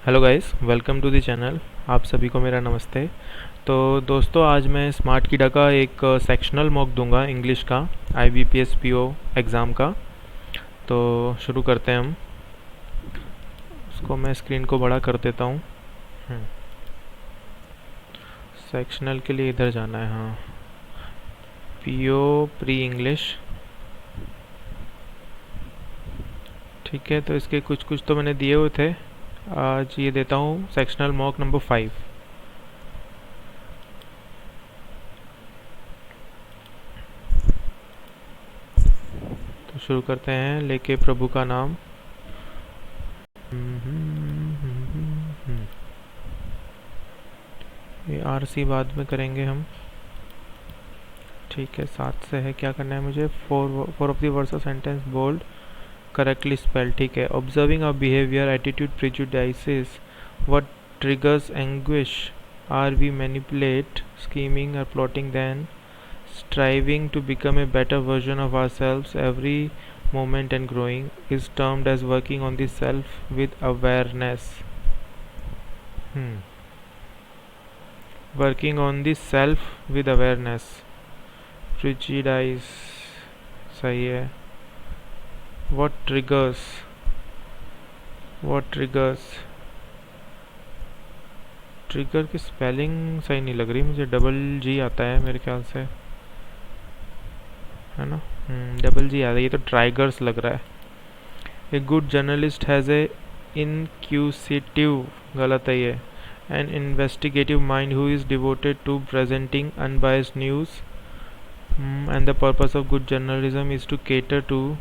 Hello guys, welcome to the channel. आप सभी को मेरा नमस्ते। तो दोस्तों, आज मैं स्मार्ट कीड़ा का एक सेक्शनल मॉक दूंगा इंग्लिश का, IBPS PO एग्ज़ाम का। तो शुरू करते हैं हम। उसको मैं स्क्रीन को बड़ा कर देता हूँ। सेक्शनल के लिए इधर जाना है। हाँ, PO प्री इंग्लिश। ठीक है, तो इसके कुछ कुछ तो मैंने दिए हुए थे। आज ये देता हूँ सेक्शनल मॉक नंबर 5। तो शुरू करते हैं, लेके प्रभु का नाम। ये RC बाद में करेंगे हम। ठीक है, 7 से है। क्या करना है मुझे? Four of the words of sentence bold, correctly spell. ठीक है। Observing a behaviour, attitude, prejudices, what triggers anguish, are we manipulate, scheming और plotting, then striving to become a better version of ourselves every moment and growing is termed as working on the self with awareness. Working on the self with awareness. Prejudice सही है। What triggers? Trigger की spelling सही नहीं लग रही मुझे। Double जी आता है मेरे ख्याल से, है ना? डबल जी आ रही है, तो ट्राइगर्स लग रहा है। A good journalist has a inquisitive, गलत है ये, an investigative mind who is devoted to presenting unbiased news, and the purpose of good journalism is to cater to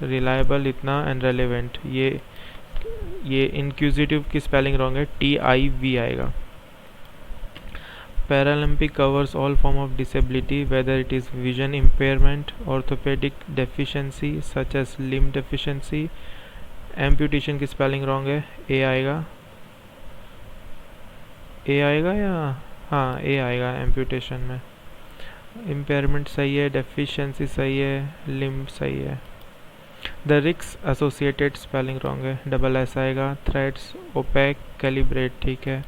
reliable, इतना एंड रेलिवेंट। ये इनक्यूजिटिव की स्पेलिंग रॉन्ग है, TIV आएगा। Paralympic covers all form of disability, whether it is vision impairment, orthopedic deficiency such as limb deficiency, amputation की spelling wrong है, A आएगा या हाँ A आएगा amputation में। impairment सही है, deficiency सही है, limb सही है। The risks associated spelling wrong है, double S आएगा। threats, opaque, calibrate, ठीक है।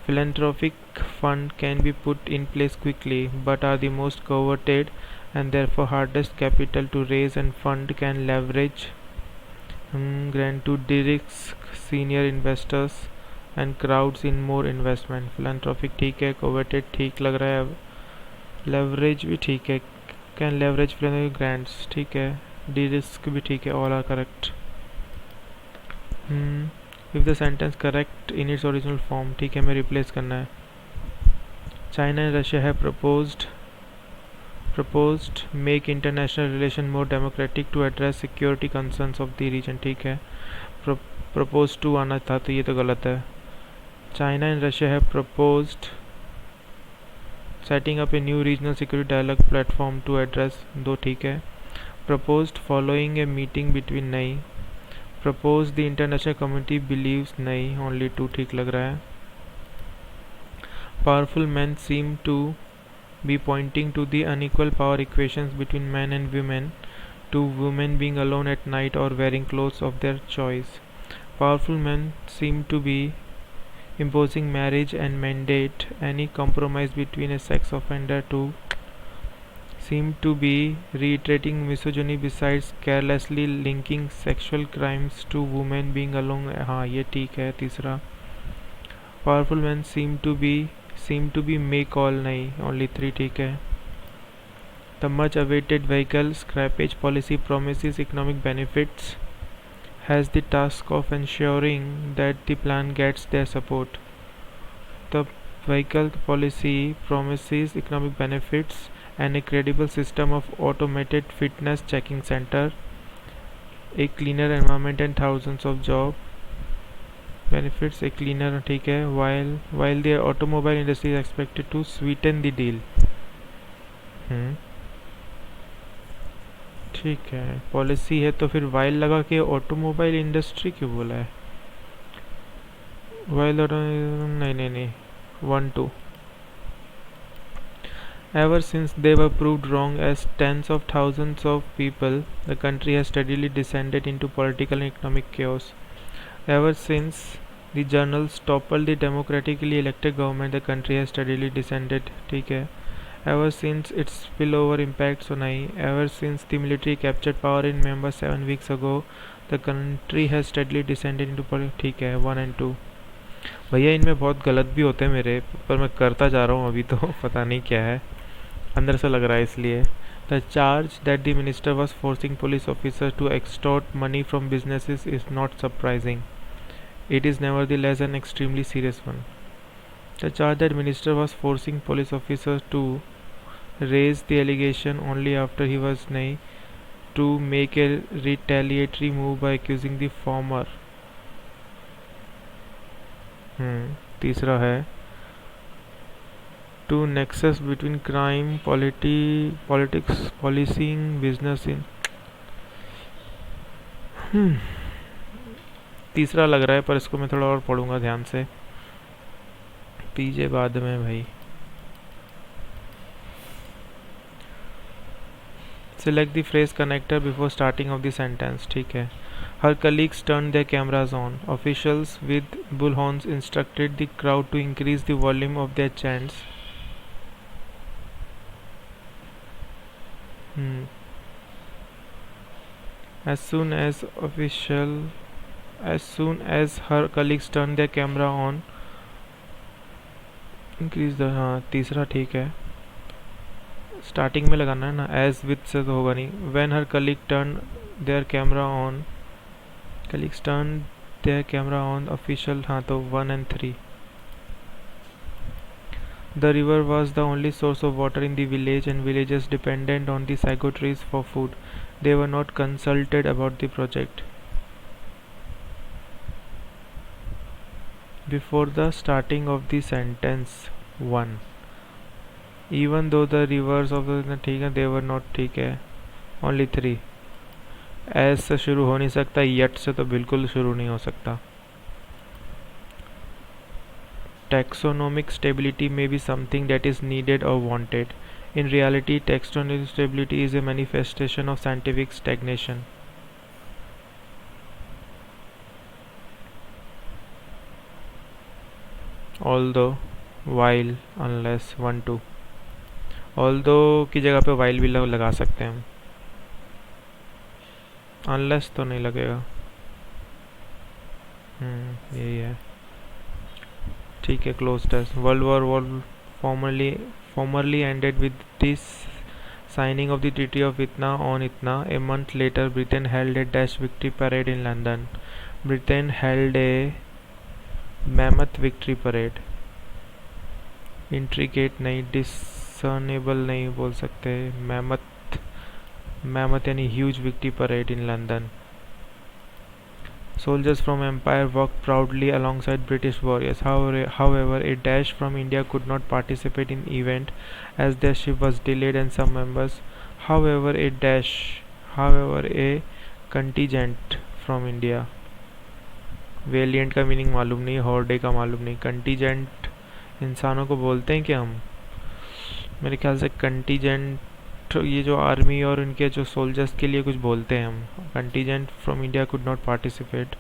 Philanthropic fund can be put in place quickly, but are the most coveted and therefore hardest capital to raise, and fund can leverage grant to de-risk senior investors and crowds in more investment. Philanthropic ठीक है, coveted ठीक लग रहा है, leverage भी ठीक है, can leverage philanthropic grants ठीक है, de-risk भी ठीक है, all are correct. If the sentence correct in its original form, ठीक है, मैं रिप्लेस करना है। China and Russia have proposed make international relation more democratic to address security concerns of the region, ठीक है। proposed to आना था, तो ये तो गलत है। China and Russia have proposed setting up a new regional security dialogue platform to address, दो ठीक है। proposed following a meeting between, नहीं। propose the international community believes, नहीं, only two ठीक लग रहा है। powerful men seem to be pointing to the unequal power equations between men and women, to women being alone at night or wearing clothes of their choice. Powerful men seem to be imposing marriage and mandate any compromise between a sex offender, to seem to be reiterating misogyny besides carelessly linking sexual crimes to women being alone, हाँ ये ठीक है। तीसरा, powerful men seem to be make all, नहीं, only 3 ठीक है। The much awaited vehicle scrappage policy promises economic benefits, has the task of ensuring that the plan gets their support. The vehicle policy promises economic benefits and a credible system of automated fitness checking center, a cleaner environment and thousands of job benefits, a cleaner, ठीक है। while the automobile industry is expected to sweeten the deal. ठीक है, policy है तो फिर while लगा के automobile industry क्यों बोला है? वाइल नहीं 1-2। Ever since they were proved wrong as tens of thousands of people, the country has steadily descended into political and economic chaos. Ever since The journals toppled the democratically elected government. The country has steadily descended. ठीक है. Ever since its spillover impact सुनाई. Ever since the military captured power in Myanmar 7 weeks ago, the country has steadily descended into ठीक है 1 and 2. भैया इनमें बहुत गलत भी होते हैं मेरे, पर मैं करता जा रहा हूँ अभी तो पता नहीं क्या है, अंदर से लग रहा है इसलिए. The charge that the minister was forcing police officers to extort money from businesses is not surprising. It is nevertheless an extremely serious one. The charge that minister was forcing police officers to raise the allegation only after he was named to make a retaliatory move by accusing the former. तीसरा है to nexus between crime, politics, policing, business in. तीसरा लग रहा है, पर इसको मैं थोड़ा और पढ़ूंगा ध्यान से, पीछे बाद में भाई. Select the phrase connector before starting of the sentence. ठीक है. Her colleagues turned their cameras on. Officials with bullhorns instructed the crowd to increase the volume of their chants. As soon as her colleagues turned their camera on, increase the. हाँ तीसरा ठीक है, starting में लगाना है ना, as with से तो होगा नहीं. When her colleague turn their camera on official. हाँ तो 1 and 3. The river was the only source of water in the village and villagers depended on the sago trees for food. They were not consulted about the project. Before the starting of the sentence 1. Even though the rivers of the ठीक है, they were not. ठीक है, only 3. S से शुरू हो नहीं सकता, yet से तो बिल्कुल शुरू नहीं हो सकता. Taxonomic stability may be something that is needed or wanted. In reality, taxonomic stability is a manifestation of scientific stagnation. Although, while, unless, 1, 2. Although की जगह पे while भी लगा सकते हैं हम. Unless तो नहीं लगेगा. यही है. ठीक है, closed as. World War formerly ended with this signing of the Treaty of Itna on Itna. A month later, Britain held a dash victory parade in London. Britain held a mammoth victory parade. Intricate नहीं, discernible नहीं बोल सकते. mammoth यानी huge victory parade in London. Soldiers from Empire walked proudly alongside British warriors. However, a dash from India could not participate in the event as their ship was delayed and some members. However, a contingent from India. Valiant का meaning मालूम नहीं, हॉर्डे का मालूम नहीं. Contingent इंसानों को बोलते हैं कि हम, मेरे ख्याल से कंटीजेंट ये जो आर्मी और इनके जो सोल्जर्स के लिए कुछ बोलते हैं हम. Contingent from India could not participate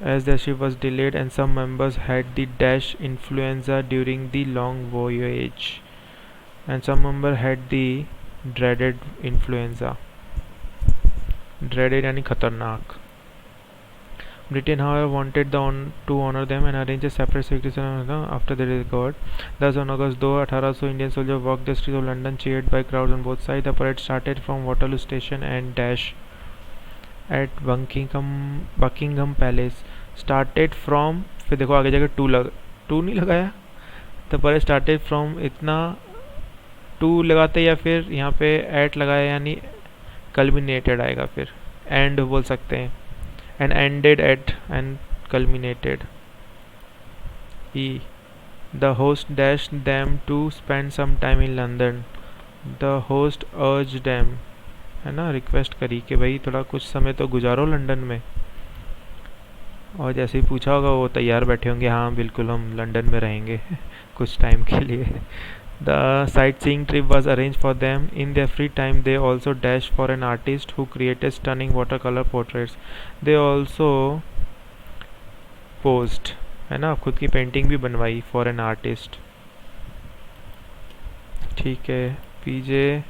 as their ship was delayed and some members had the dash influenza during the long voyage and some member had the dreaded influenza. Dreaded यानी खतरनाक. Britain, however, wanted to honor them and arrange a separate victory ceremony after they recovered. Thus, on August 2, 1800 Indian soldiers walked the streets of London, cheered by crowds on both sides. The parade started from Waterloo Station and dash at Buckingham Palace. Started from, फिर देखो आगे जाकर 2 नहीं लगाया. The parade started from इतना 2 लगाते या फिर यहाँ पे at लगाया यानी culminated आएगा, फिर end बोल सकते हैं. And ended at and culminated. E. The host dashed them to spend some time in London. The host urged them, है ना, रिक्वेस्ट करी कि भाई थोड़ा कुछ समय तो गुजारो लंदन में. और जैसे ही पूछा होगा वो तैयार बैठे होंगे, हाँ बिल्कुल हम लंदन में रहेंगे कुछ टाइम के लिए. The sightseeing trip was arranged for them. In their free time, they also dashed for an artist who created stunning watercolor portraits. They also exposed, है ना, खुद की पेंटिंग भी बनवाई फॉर एन आर्टिस्ट। ठीक है, पीजे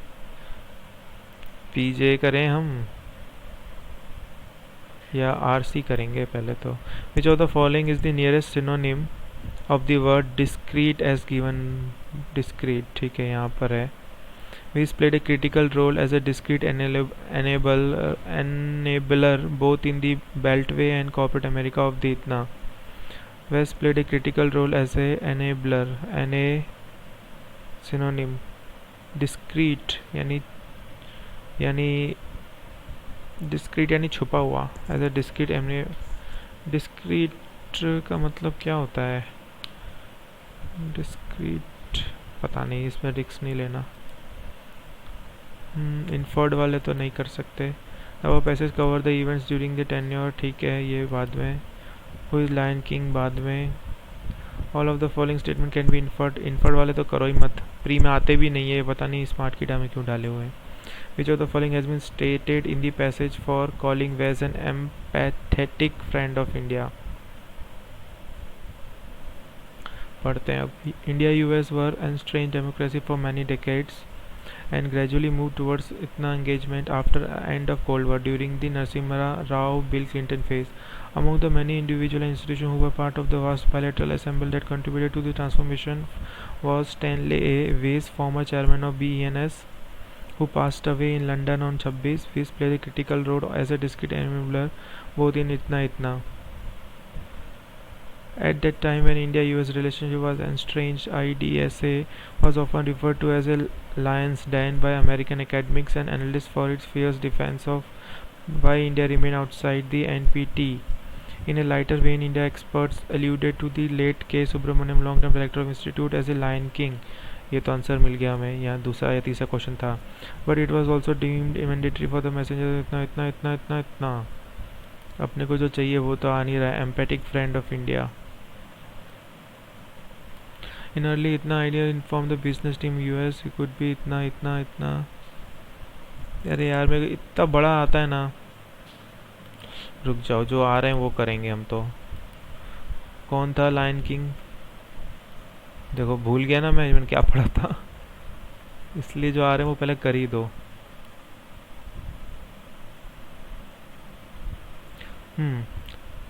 पीजे करें हम या आरसी करेंगे पहले तो। Which of the following is the nearest synonym of the word discreet as given. Discreet, ठीक है, यहाँ पर है। Which played a critical role as a discrete enabler both in the Beltway and corporate America of the इतना। West played a critical role as a enabler, synonym। discrete यानी discrete यानी छुपा हुआ, as a discrete discrete का मतलब क्या होता है? discrete पता नहीं, इसमें रिस्क नहीं लेना। इनफर्ड वाले तो नहीं कर सकते। अब passage cover the events during the tenure, ठीक है, ये बाद में। हु इज लायन किंग बाद में। All of the following statement can be inferred. Inferred वाले तो करो ही मत, प्री में आते भी नहीं है, पता नहीं स्मार्ट कीड़ा में क्यों डाले हुए हैं। Which of the following has been stated in the passage for calling ways an empathetic friend of India. पढ़ते हैं अब। India US were estranged democracy for many decades and gradually moved towards itna engagement after end of Cold War during the Narasimha Rao Bill Clinton phase. Among the many individual institutions who were part of the vast bilateral assembly that contributed to the transformation was Stanley A. Weiss, former chairman of BENS, who passed away in London on 26. Weiss played a critical role as a discrete enabler both in Itna Itna. At that time when India-US relationship was estranged, IDSA was often referred to as a lion's den by American academics and analysts for its fierce defense of why India remained outside the NPT. In a lighter vein, India experts alluded to the late K. Subramaniam, long-term director of Institute, as a lion king. ये तो answer मिल गया हमें, यहाँ दूसरा या तीसरा question था। But it was also deemed mandatory for the messenger. इतना इतना इतना इतना इतना अपने को जो चाहिए वो तो आ नहीं रहा है। Empathic friend of India. In early इतना idea informed the business team US, it could be इतना इतना इतना। अरे यार मेरे को इतना बड़ा आता है ना, रुक जाओ, जो आ रहे हैं वो करेंगे हम तो। कौन था लायन किंग? देखो भूल गया ना मैंने क्या पढ़ा था, इसलिए जो आ रहे हैं वो पहले कर ही दो।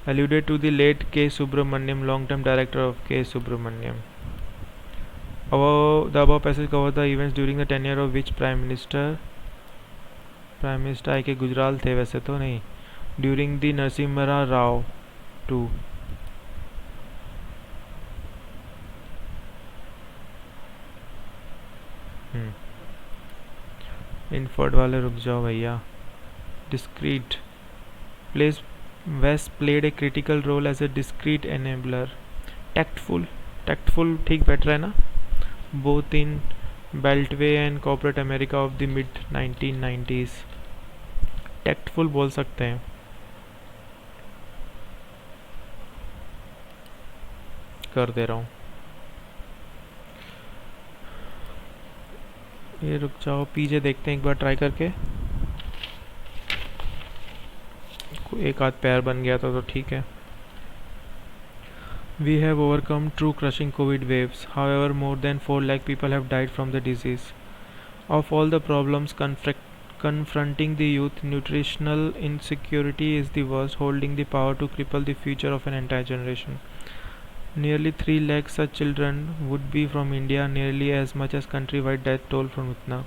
Alluded to the late K. Subramaniam, long-term director of K. Subramaniam. The above passage cover the events during the tenure of which prime minister? Prime minister I K Gujral थे वैसे तो नहीं। During the Narasimha Rao too. Inferred वाले रुक जाओ भैया। Discreet place west played a critical role as a discreet enabler. Tactful ठीक बैठ रहा है ना। Both in Beltway and corporate America of the mid 1990s। Tactful बोल सकते हैं। कर दे रहा हूँ। ये रुक जाओ, पीछे देखते हैं एक बार ट्राई करके। एक आध पैर बन गया था तो ठीक है। We have overcome true crushing COVID waves. However, more than 4 lakh people have died from the disease. Of all the problems confronting the youth, nutritional insecurity is the worst, holding the power to cripple the future of an entire generation. Nearly 3 lakh such children would be from India, nearly as much as countrywide death toll from Utna.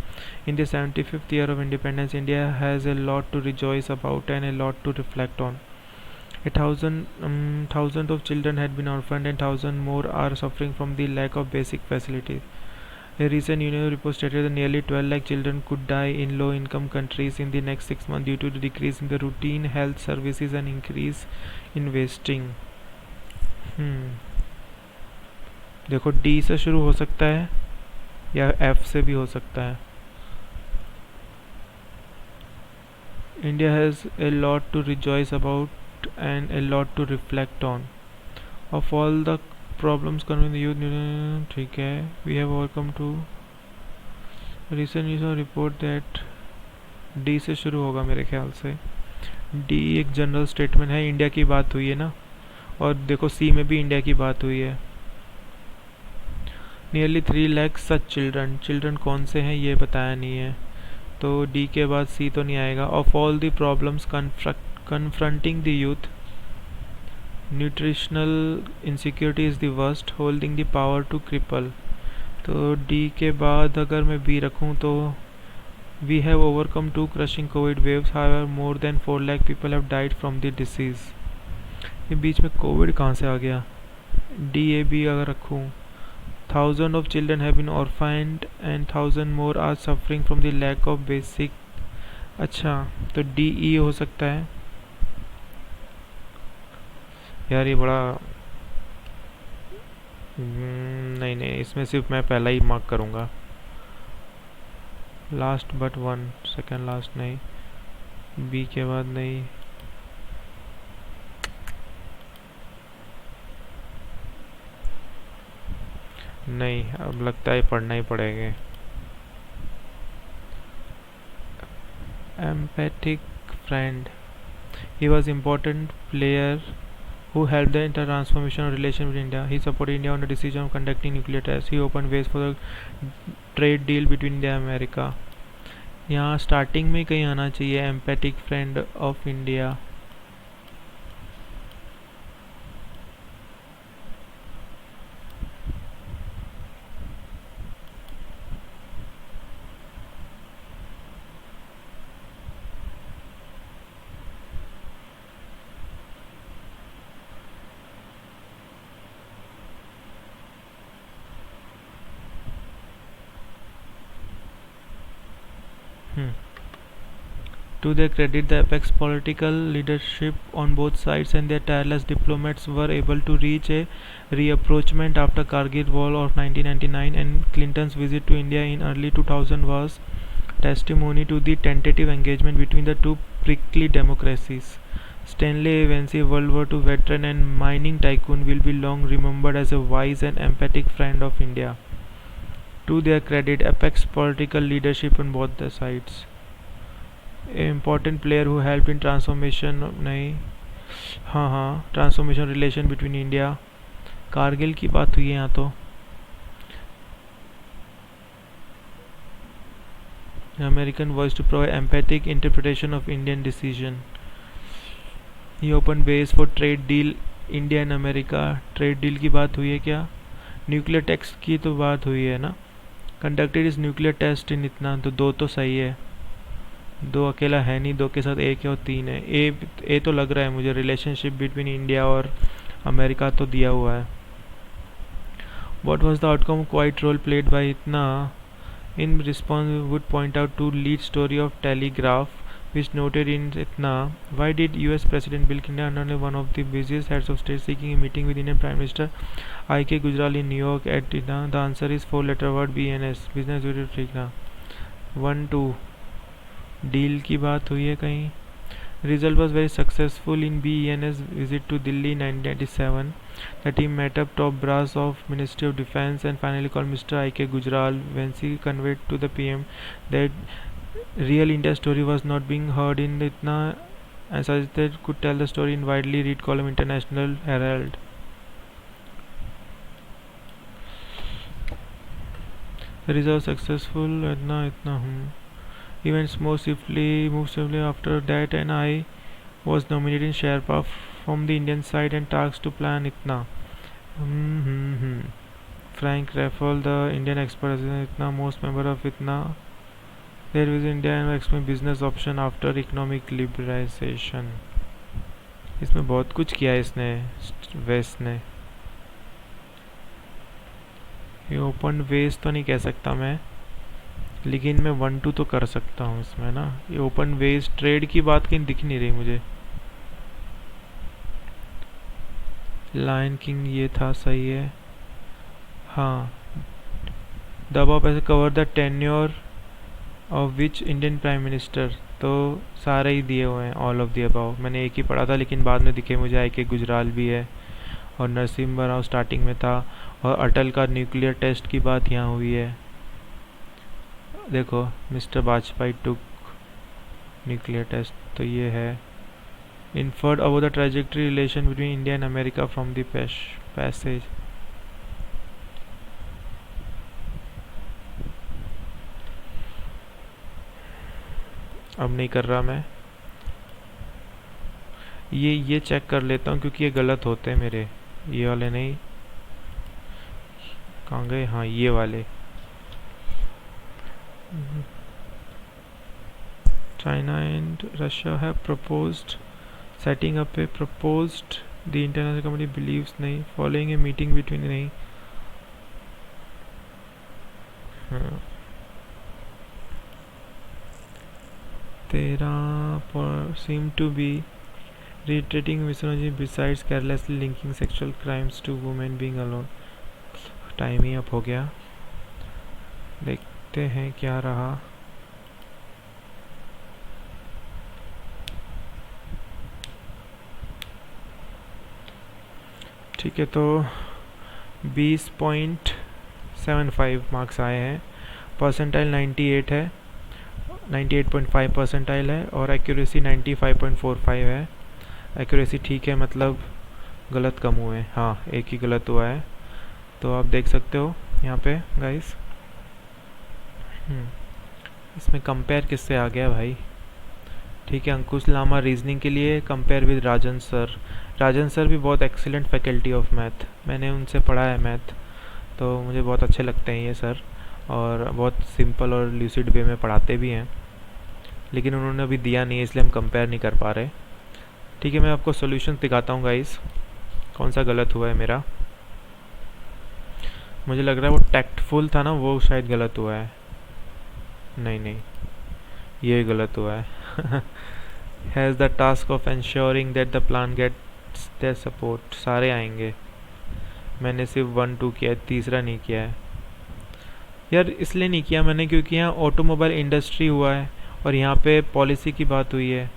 In the 75th year of independence, India has a lot to rejoice about and a lot to reflect on. Thousands of children had been orphaned and thousands more are suffering from the lack of basic facilities. A recent UNICEF report stated that nearly 12 lakh children could die in low-income countries in the next 6 months due to the decrease in the routine health services and increase in wasting. देखो D से शुरू हो सकता है या F से भी हो सकता है। India has a lot to rejoice about and a lot to reflect on. Of all the problems coming the youth, ठीक है, we have overcome to recent news report that D से शुरू होगा मेरे ख्याल से। डी एक जनरल स्टेटमेंट है, इंडिया की बात हुई है ना, और देखो सी में भी इंडिया की बात हुई है। नियरली 3 लाख सच चिल्ड्रन, चिल्ड्रन कौन से हैं ये बताया नहीं है, तो डी के बाद सी तो नहीं आएगा। Of all the problems confronting the youth, nutritional insecurity is the worst, holding the power to cripple. तो डी के बाद अगर मैं बी रखूं तो we have overcome 2 crushing covid waves, however more than 4 lakh people have died from the disease. ये बीच में कोविड कहाँ से आ गया। डी ए बी अगर रखूं, 1000 of children have been orphaned and 1000 more are suffering from the lack of basic। अच्छा तो डी ई हो सकता है यार, ये बड़ा नहीं नहीं, इसमें सिर्फ मैं पहला ही मार्क करूँगा, last but one, second last नहीं, बी के बाद नहीं। नहीं, अब लगता है पढ़ना ही पड़ेगा। Empathic friend, he was important player who helped the transformation of relation with India. He supported India on the decision of conducting nuclear tests. He opened ways for the trade deal between India and America। यहाँ starting में कहीं आना चाहिए empathic friend of India. To their credit, the apex political leadership on both sides and their tireless diplomats were able to reach a reapproachment after Kargil War of 1999, and Clinton's visit to India in early 2000 was testimony to the tentative engagement between the two prickly democracies. Stanley Evans, a World War II veteran and mining tycoon, will be long remembered as a wise and empathic friend of India. To their credit, apex political leadership on both the sides. Important player who help in transformation, नहीं, हाँ transformation relation between India, Kargil की बात हुई है यहाँ तो। American voice to provide empathic interpretation of Indian decision. ये open base for trade deal India and America, trade deal की बात हुई है क्या। न्यूक्लियर टेस्ट की तो बात हुई है ना। कंडक्टेड इज न्यूक्लियर टेस्ट इन, इतना तो दो तो सही है, दो अकेला है नहीं, दो के साथ एक है और तीन है। ए तो लग रहा है मुझे, रिलेशनशिप बिटवीन इंडिया और अमेरिका तो दिया हुआ है। What was the outcome, quite role played by इतना। In response would point out to lead story of Telegraph which noted in Itna, why did US President Bill Clinton, under one of the busiest heads of state, seeking a meeting with Indian Prime Minister I.K. Gujral in New York at Itna? The answer is 4-letter word BNS, Business Unit Trikna। 1-2 deal की बात हुई है कहीं। Result was very successful in BENS visit to Delhi in 1997. The team met up top brass of Ministry of Defence and finally called Mr. I.K. Gujral. When he conveyed to the PM that real India story was not being heard in Itna and suggested could tell the story in widely read column International Herald. The result successful. Itna Events moved swiftly after that, and I was nominated in Sherpa from the Indian side and tasked to plan Itna. Frank Raffle, the Indian expert, as Itna, most member of Itna. There was India and explain business option after economic liberalization. इसमें बहुत कुछ किया है इसने, waste ने। ये open waste तो नहीं कह सकता मैं, लेकिन मैं 1-2 तो कर सकता हूँ इसमें ना। ये ओपन वेज ट्रेड की बात कहीं दिख नहीं रही मुझे। लायन किंग ये था, सही है। हाँ, दबाव पैसे cover the tenure of which Indian prime minister, तो सारे ही दिए हुए हैं, ऑल ऑफ द अबाव। मैंने एक ही पढ़ा था लेकिन बाद में दिखे मुझे आई के गुजराल भी है और नरसिम्हा राव स्टार्टिंग में था, और अटल का न्यूक्लियर टेस्ट की बात यहाँ हुई है। देखो मिस्टर वाजपेयी टुक न्यूक्लियर टेस्ट, तो ये है। inferred about the trajectory relation between India and America from the passage. अब नहीं कर रहा मैं, ये चेक कर लेता हूँ क्योंकि ये गलत होते हैं मेरे, ये वाले नहीं, कहाँ गए, हाँ ये वाले। China and Russia have proposed setting up a proposed the international community believes नहीं, following a meeting between नहीं, हाँ तेरा seem to be reiterating misogyny besides carelessly linking sexual crimes to women being alone। Time he up हो गया, देखते हैं क्या रहा। ठीक है, तो 20.75 मार्क्स आए हैं, परसेंटाइल 98 है, 98.5 परसेंटाइल है, और एक्यूरेसी 95.45 है। एक्यूरेसी ठीक है, मतलब गलत कम हुए, हाँ एक ही गलत हुआ है। तो आप देख सकते हो यहाँ पे गाइस, इसमें कंपेयर किससे आ गया भाई। ठीक है, अंकुश लामा रीजनिंग के लिए compare with Rajan sir. Rajan sir भी बहुत एक्सीलेंट फैकल्टी ऑफ मैथ, मैंने उनसे पढ़ा है मैथ, तो मुझे बहुत अच्छे लगते हैं ये सर, और बहुत सिंपल और ल्यूसिड वे में पढ़ाते भी हैं, लेकिन उन्होंने अभी दिया नहीं है इसलिए हम कंपेयर नहीं कर पा रहे। ठीक है, मैं आपको सॉल्यूशन दिखाता हूँ गाइस, कौन सा गलत हुआ है मेरा। मुझे लग रहा है वो टैक्टफुल था ना, वो शायद गलत हुआ है। नहीं, ये गलत हुआ है। Has the task of ensuring that the plan gets their support। सारे आएंगे, मैंने सिर्फ 1 2 किया है, तीसरा नहीं किया है यार। इसलिए नहीं किया मैंने क्योंकि यहाँ ऑटोमोबाइल इंडस्ट्री हुआ है और यहाँ पे पॉलिसी की बात हुई है,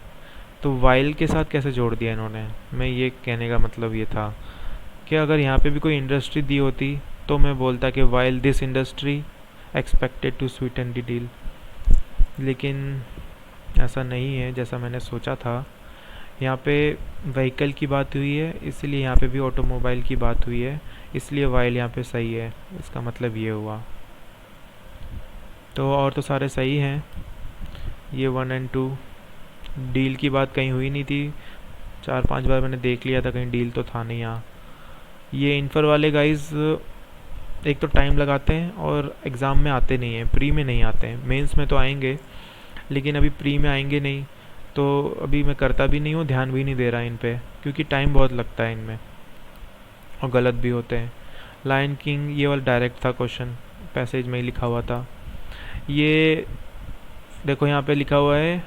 तो वाइल के साथ कैसे जोड़ दिया इन्होंने। मैं ये कहने का मतलब ये था कि अगर यहाँ पे भी कोई इंडस्ट्री दी होती तो मैं बोलता कि while this industry expected to sweeten the deal, लेकिन ऐसा नहीं है जैसा मैंने सोचा था। यहाँ पे व्हीकल की बात हुई है, इसलिए यहाँ पे भी ऑटोमोबाइल की बात हुई है, इसलिए वाइल यहाँ पे सही है, इसका मतलब ये हुआ। तो और तो सारे सही हैं, ये 1 और 2। डील की बात कहीं हुई नहीं थी, 4-5 बार मैंने देख लिया था, कहीं डील तो था नहीं यहाँ। ये इन्फर वाले गाइज एक तो टाइम लगाते हैं और एग्ज़ाम में आते नहीं हैं, प्री में नहीं आते हैं, मेंस में तो आएंगे लेकिन अभी प्री में आएंगे नहीं, तो अभी मैं करता भी नहीं हूँ, ध्यान भी नहीं दे रहा इन पे, क्योंकि टाइम बहुत लगता है इनमें और गलत भी होते हैं। लायन किंग ये वाला डायरेक्ट था क्वेश्चन, पैसेज में ही लिखा हुआ था। ये देखो यहाँ पे लिखा हुआ है,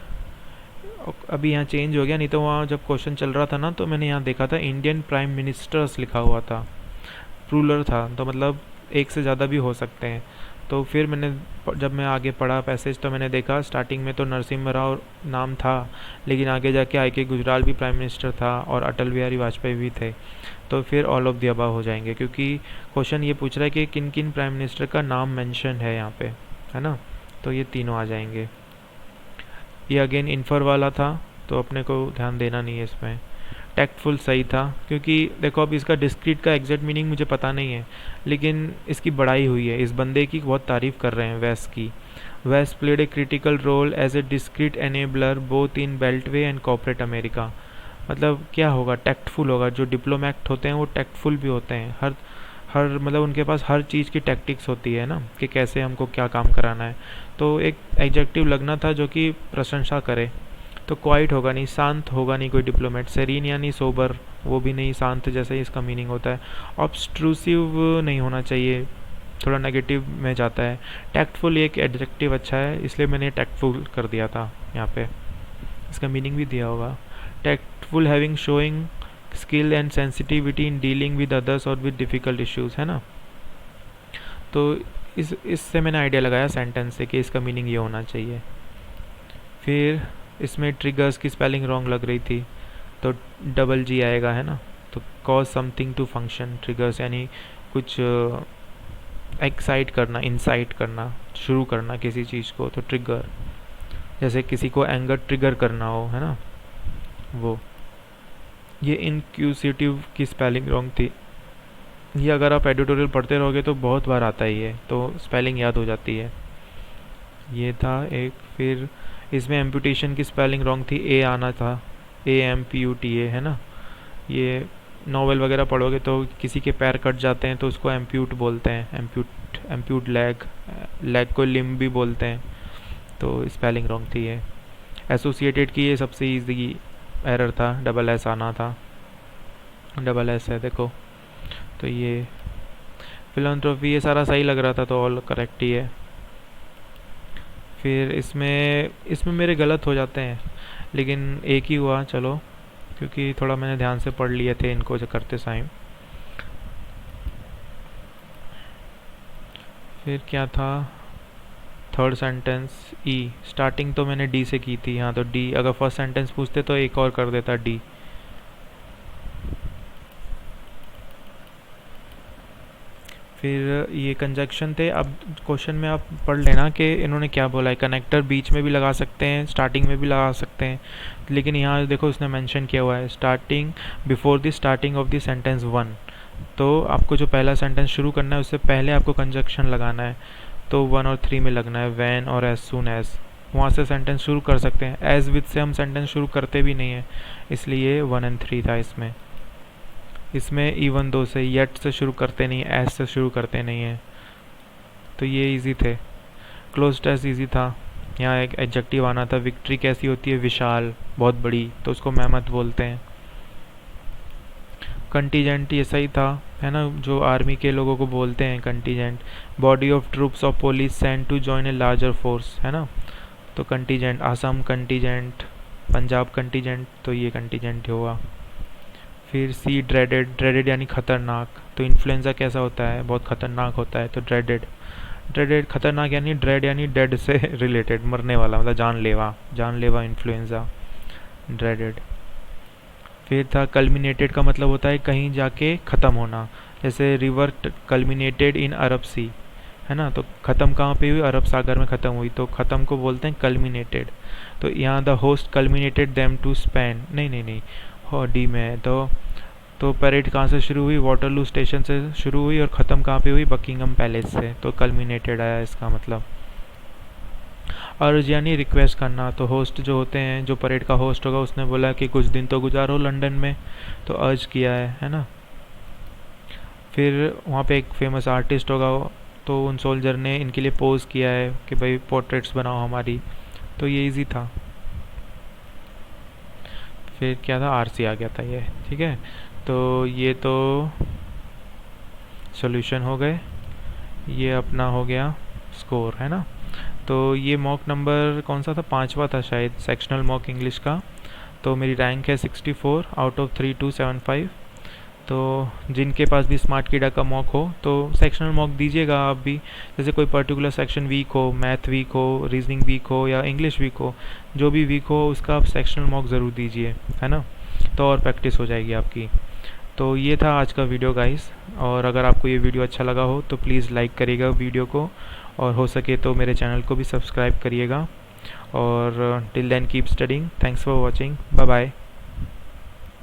अभी यहाँ चेंज हो गया, नहीं तो वहाँ जब क्वेश्चन चल रहा था ना तो मैंने यहाँ देखा था इंडियन प्राइम मिनिस्टर्स लिखा हुआ था, प्लूरल था, तो मतलब एक से ज़्यादा भी हो सकते हैं। तो फिर मैंने जब मैं आगे पढ़ा पैसेज तो मैंने देखा स्टार्टिंग में तो नरसिम्हा राव नाम था, लेकिन आगे जाके आई.के. गुजराल भी प्राइम मिनिस्टर था और अटल बिहारी वाजपेयी भी थे, तो फिर ऑल ऑफ द अबव हो जाएंगे, क्योंकि क्वेश्चन ये पूछ रहा है कि किन किन प्राइम मिनिस्टर का नाम मेंशन है यहाँ पे, है ना, तो ये तीनों आ जाएंगे। ये अगेन इन्फर वाला था, तो अपने को ध्यान देना नहीं है इसमें। टैक्टफुल सही था, क्योंकि देखो अब इसका डिस्क्रीट का एग्जैक्ट मीनिंग मुझे पता नहीं है, लेकिन इसकी बड़ाई हुई है, इस बंदे की बहुत तारीफ़ कर रहे हैं वेस्ट की। West played a critical role as a discreet enabler both in Beltway and corporate America. मतलब क्या होगा, टैक्टफुल होगा। जो डिप्लोमैट होते हैं वो टैक्टफुल भी होते हैं, हर मतलब उनके पास हर चीज़ की टैक्टिक्स होती है ना, कि कैसे हमको क्या काम कराना है। तो एक एडजेक्टिव लगना था जो कि प्रशंसा करे, तो क्वाइट होगा नहीं, शांत होगा नहीं कोई डिप्लोमेट। सेरीन यानी सोबर, वो भी नहीं, शांत जैसे ही इसका मीनिंग होता है। ऑब्स्ट्रूसिव नहीं होना चाहिए, थोड़ा नेगेटिव में जाता है। टैक्टफुल एक एडजेक्टिव अच्छा है, इसलिए मैंने टैक्टफुल कर दिया था यहाँ पे, इसका मीनिंग भी दिया होगा। Tactful having showing skill and sensitivity in dealing with others और विद डिफ़िकल्ट इश्यूज़, है ना। तो इससे मैंने आइडिया लगाया सेंटेंस से कि इसका मीनिंग ये होना चाहिए। फिर इसमें ट्रिगर्स की स्पेलिंग रॉन्ग लग रही थी, तो डबल जी आएगा, है ना। तो cause something to function, triggers यानी कुछ एक्साइट करना, इंसाइट करना, शुरू करना किसी चीज़ को, तो ट्रिगर, जैसे किसी को एंगर ट्रिगर करना हो, है ना, वो। ये इंक्यूसिटिव की स्पेलिंग रॉन्ग थी। ये अगर आप एडिटोरियल पढ़ते रहोगे तो बहुत बार आता ही है, तो स्पेलिंग याद हो जाती है। ये था एक। फिर इसमें एम्पुटेशन की स्पेलिंग रॉन्ग थी, ए आना था, AMPUTA, है ना। ये नॉवेल वगैरह पढ़ोगे तो किसी के पैर कट जाते हैं तो उसको एम्प्यूट बोलते हैं, एम्प्यूट लेग को लिम्ब भी बोलते हैं, तो स्पेलिंग रॉन्ग थी ये। एसोसिएटेड की ये सबसे ईजी एरर था, डबल एस आना था, डबल एस है देखो। तो ये फिलैंथ्रोपी ये सारा सही लग रहा था, तो ऑल करेक्ट ही है। फिर इसमें मेरे गलत हो जाते हैं, लेकिन एक ही हुआ चलो, क्योंकि थोड़ा मैंने ध्यान से पढ़ लिए थे इनको जो करते टाइम। फिर क्या था, थर्ड सेंटेंस ई, स्टार्टिंग तो मैंने डी से की थी, हाँ तो डी, अगर फर्स्ट सेंटेंस पूछते तो एक और कर देता डी। फिर ये कंजक्शन थे। अब क्वेश्चन में आप पढ़ लेना कि इन्होंने क्या बोला है, कनेक्टर बीच में भी लगा सकते हैं, स्टार्टिंग में भी लगा सकते हैं, लेकिन यहाँ देखो उसने मेंशन किया हुआ है starting before the starting of the sentence 1। तो आपको जो पहला सेंटेंस शुरू करना है उससे पहले आपको कंजक्शन लगाना है, तो 1 और 3 में लगना है, वैन और एज सून एज, वहाँ से सेंटेंस शुरू कर सकते हैं। एज विथ से हम सेंटेंस शुरू करते भी नहीं है, इसलिए 1 और 3 था इसमें इवन दो से, येट से शुरू करते नहीं, एस से शुरू करते नहीं है, तो ये इजी थे। क्लोज टेस्ट इजी था। यहाँ एक एडजेक्टिव आना था, विक्ट्री कैसी होती है, विशाल, बहुत बड़ी, तो उसको मेहमत बोलते हैं। कंटीजेंट ये सही था, है ना, जो आर्मी के लोगों को बोलते हैं contingent. Body of troops of police send to join a larger force, है ना, तो contingent. Assam contingent, Punjab contingent, तो ये कंटीजेंट हुआ। फिर सी, ड्रेडेड यानी खतरनाक, तो इन्फ्लुएंजा कैसा होता है, बहुत खतरनाक होता है, तो ड्रेडेड खतरनाक यानी ड्रेड यानी डेड से रिलेटेड, मरने वाला, मतलब जानलेवा इन्फ्लुएंजा, ड्रेडेड। फिर था कल्मिनेटेड का मतलब होता है कहीं जाके ख़त्म होना, जैसे रिवर कल्मिनेटेड इन अरब सी, है ना, तो ख़त्म कहाँ पे हुई, अरब सागर में ख़त्म हुई, तो ख़त्म को बोलते हैं कल्मिनेटेड। तो यहाँ the host culminated them to Spain, नहीं, डी में है, तो परेड कहाँ से शुरू हुई, वाटरलू स्टेशन से शुरू हुई, और ख़त्म कहाँ पे हुई, बकिंगम पैलेस से, तो कल्मिनेटेड आया इसका मतलब। अर्ज यानी रिक्वेस्ट करना, तो होस्ट जो होते हैं, जो परेड का होस्ट होगा, उसने बोला कि कुछ दिन तो गुजारो लंदन में, तो अर्ज किया है ना। फिर वहाँ पे एक फेमस आर्टिस्ट होगा, तो उन सोल्जर ने इनके लिए पोज किया है कि भाई पोर्ट्रेट्स बनाओ हमारी, तो ये इजी था। फिर क्या था, आरसी आ गया था ये, ठीक है। तो ये तो सॉल्यूशन हो गए, ये अपना हो गया स्कोर, है ना। तो ये मॉक नंबर कौन सा था, 5वां था शायद, सेक्शनल मॉक इंग्लिश का। तो मेरी रैंक है 64 आउट ऑफ 3275। तो जिनके पास भी स्मार्ट कीड़ा का मॉक हो तो सेक्शनल मॉक दीजिएगा आप भी, जैसे कोई पर्टिकुलर सेक्शन वीक हो, मैथ वीक हो, रीजनिंग वीक हो, या इंग्लिश वीक हो, जो भी वीक हो उसका आप सेक्शनल मॉक ज़रूर दीजिए, है ना, तो और प्रैक्टिस हो जाएगी आपकी। तो ये था आज का वीडियो गाइस, और अगर आपको ये वीडियो अच्छा लगा हो तो प्लीज़ लाइक करिएगा वीडियो को, और हो सके तो मेरे चैनल को भी सब्सक्राइब करिएगा। और till then keep studying, thanks for watching, bye bye.